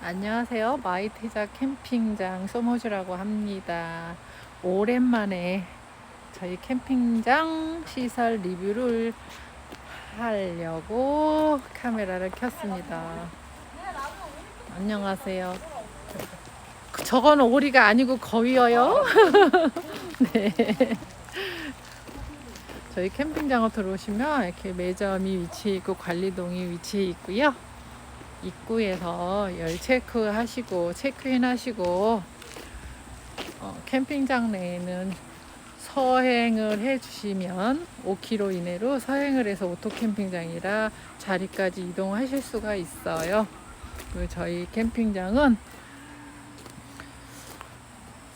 안녕하세요. 마이테자 캠핑장 소모주라고 합니다. 오랜만에 저희 캠핑장 시설 리뷰를 하려고 카메라를 켰습니다. 안녕하세요. 저거는 오리가 아니고 거위여요. 네. 저희 캠핑장으로 들어오시면 이렇게 매점이 위치해 있고 관리동이 위치해 있고요. 입구에서 열 체크하시고 체크인 하시고 캠핑장 내에는 서행을 해주시면 5km 이내로 서행을 해서 오토캠핑장이라 자리까지 이동하실 수가 있어요. 그리고 저희 캠핑장은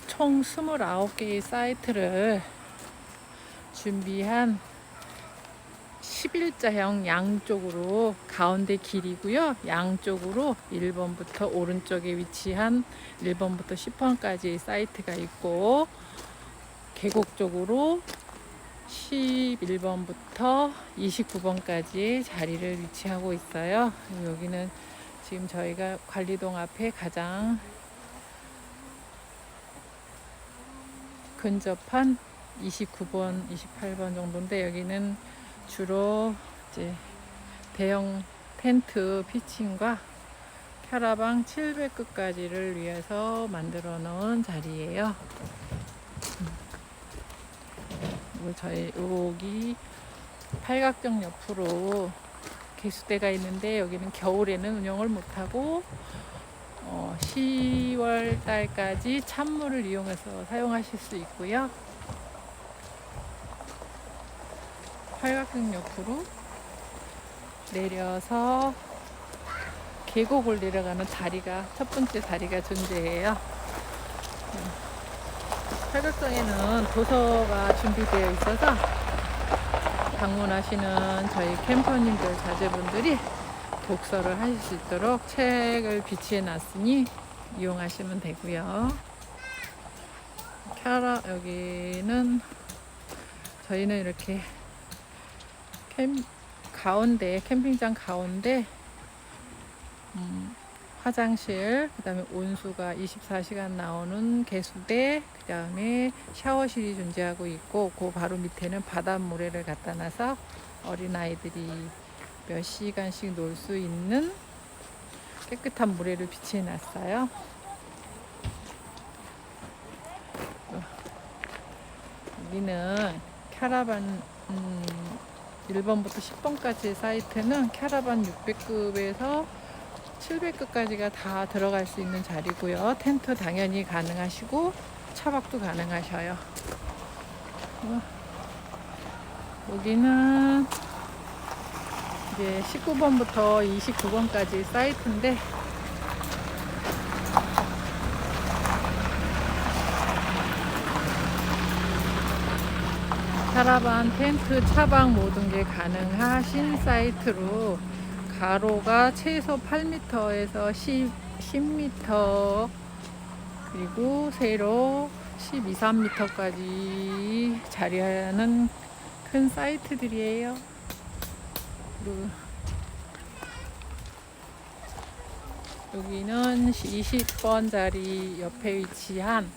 총 29개의 사이트를 준비한 11자형 양쪽으로 가운데 길이고요. 양쪽으로 1번부터 오른쪽에 위치한 1번부터 10번까지 사이트가 있고 계곡 쪽으로 11번부터 29번까지 자리를 위치하고 있어요. 여기는 지금 저희가 관리동 앞에 가장 근접한 29번, 28번 정도인데 여기는 주로 이제 대형 텐트 피칭과 캐러방 700급까지를 위해서 만들어 놓은 자리예요. 그리고 저희 여기 팔각정 옆으로 개수대가 있는데 여기는 겨울에는 운영을 못하고 10월 달까지 찬물을 이용해서 사용하실 수 있고요. 팔각정 옆으로 내려서 계곡을 내려가는 다리가 첫 번째 다리가 존재해요. 팔각정에는 도서가 준비되어 있어서 방문하시는 저희 캠퍼님들 자제분들이 독서를 하실 수 있도록 책을 비치해 놨으니 이용하시면 되고요. 여기는 저희는 이렇게 캠핑장 가운데 화장실, 그 다음에 온수가 24시간 나오는 개수대, 그 다음에 샤워실이 존재하고 있고 그 바로 밑에는 바닷모래를 갖다 놔서 어린아이들이 몇 시간씩 놀 수 있는 깨끗한 모래를 비치해 놨어요. 여기는 캐러반 1번부터 10번까지 사이트는 캐러반 600급에서 700급까지가 다 들어갈 수 있는 자리고요. 텐트 당연히 가능하시고 차박도 가능하셔요. 여기는 이제 19번부터 29번까지 사이트인데 캐러반, 텐트, 차박 모든 게 가능하신 사이트로 가로가 최소 8m에서 10m 그리고 세로 12, 3m까지 자리하는 큰 사이트들이에요. 그리고 여기는 20번 자리 옆에 위치한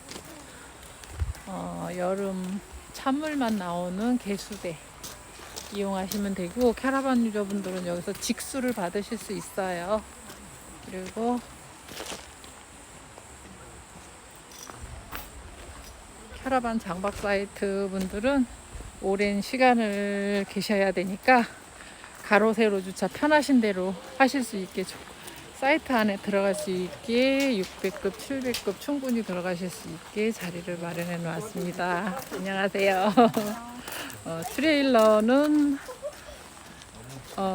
여름 찬물만 나오는 개수대 이용하시면 되고 캐러반 유저분들은 여기서 직수를 받으실 수 있어요. 그리고 캐러반 장박 사이트 분들은 오랜 시간을 계셔야 되니까 가로 세로 주차 편하신 대로 하실 수 있게 사이트 안에 들어갈 수 있게 600급, 700급 충분히 들어가실 수 있게 자리를 마련해 놓았습니다. 안녕하세요. 트레일러는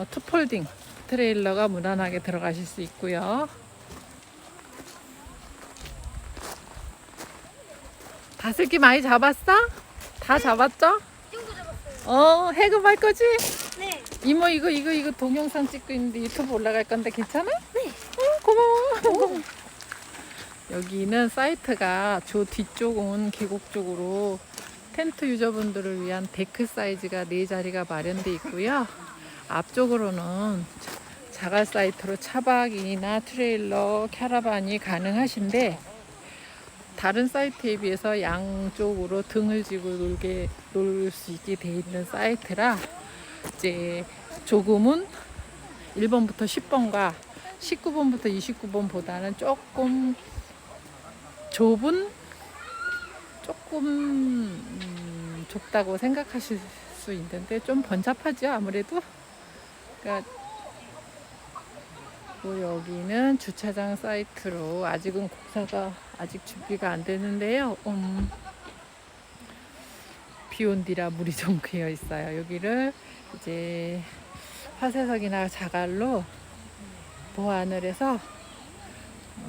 투폴딩 트레일러가 무난하게 들어가실 수 있고요. 다슬기 많이 잡았어? 다 잡았죠? 해금할 거지? 네. 이모 이거 동영상 찍고 있는데 유튜브 올라갈 건데 괜찮아? 네. 고마워. 여기는 사이트가 저 뒤쪽은 계곡 쪽으로 텐트 유저분들을 위한 데크 사이즈가 4자리가 마련되어 있고요. 앞쪽으로는 자가 사이트로 차박이나 트레일러, 캐러반이 가능하신데 다른 사이트에 비해서 양쪽으로 등을 지고 놀 수 있게 돼 있는 사이트라 이제 조금은 1번부터 10번과 19번부터 29번보다는 조금 좁은 좁다고 생각하실 수 있는데 좀 번잡하죠 아무래도. 그러니까 여기는 주차장 사이트로 아직은 공사가 아직 준비가 안 되는데요. 비 온 뒤라 물이 좀 고여 있어요. 여기를 이제 화쇄석이나 자갈로 보완을 해서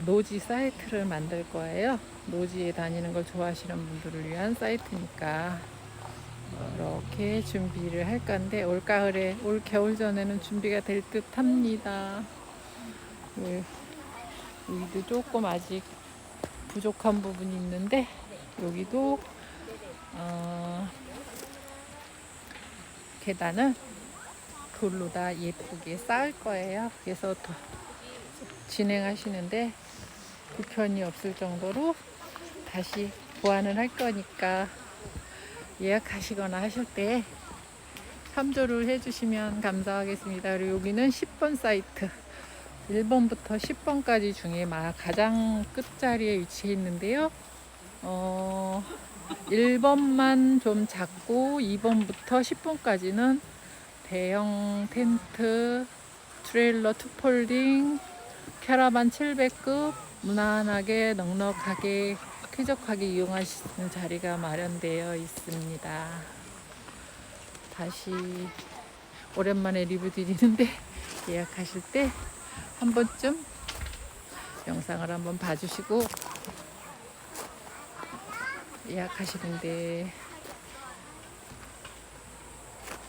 노지 사이트를 만들 거예요. 노지에 다니는 걸 좋아하시는 분들을 위한 사이트니까 이렇게 준비를 할 건데 올 겨울 전에는 준비가 될 듯 합니다. 여기도 조금 아직 부족한 부분이 있는데 여기도 계단을 돌로 다 예쁘게 쌓을 거예요. 그래서 진행하시는데 불편이 없을 정도로 다시 보완을 할 거니까 예약하시거나 하실 때 참조를 해주시면 감사하겠습니다. 그리고 여기는 10번 사이트 1번부터 10번까지 중에 가장 끝자리에 위치해 있는데요. 1번만 좀 작고 2번부터 10번까지는 대형 텐트, 트레일러 투폴딩, 캐러반 700급 무난하게 넉넉하게 쾌적하게 이용할 수 있는 자리가 마련되어 있습니다. 다시 오랜만에 리뷰 드리는데 예약하실 때 한 번쯤 영상을 한번 봐주시고 예약하시는데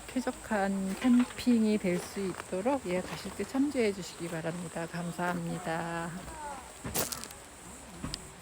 쾌적한 캠핑이 될 수 있도록 예약하실 때 참조해 주시기 바랍니다. 감사합니다.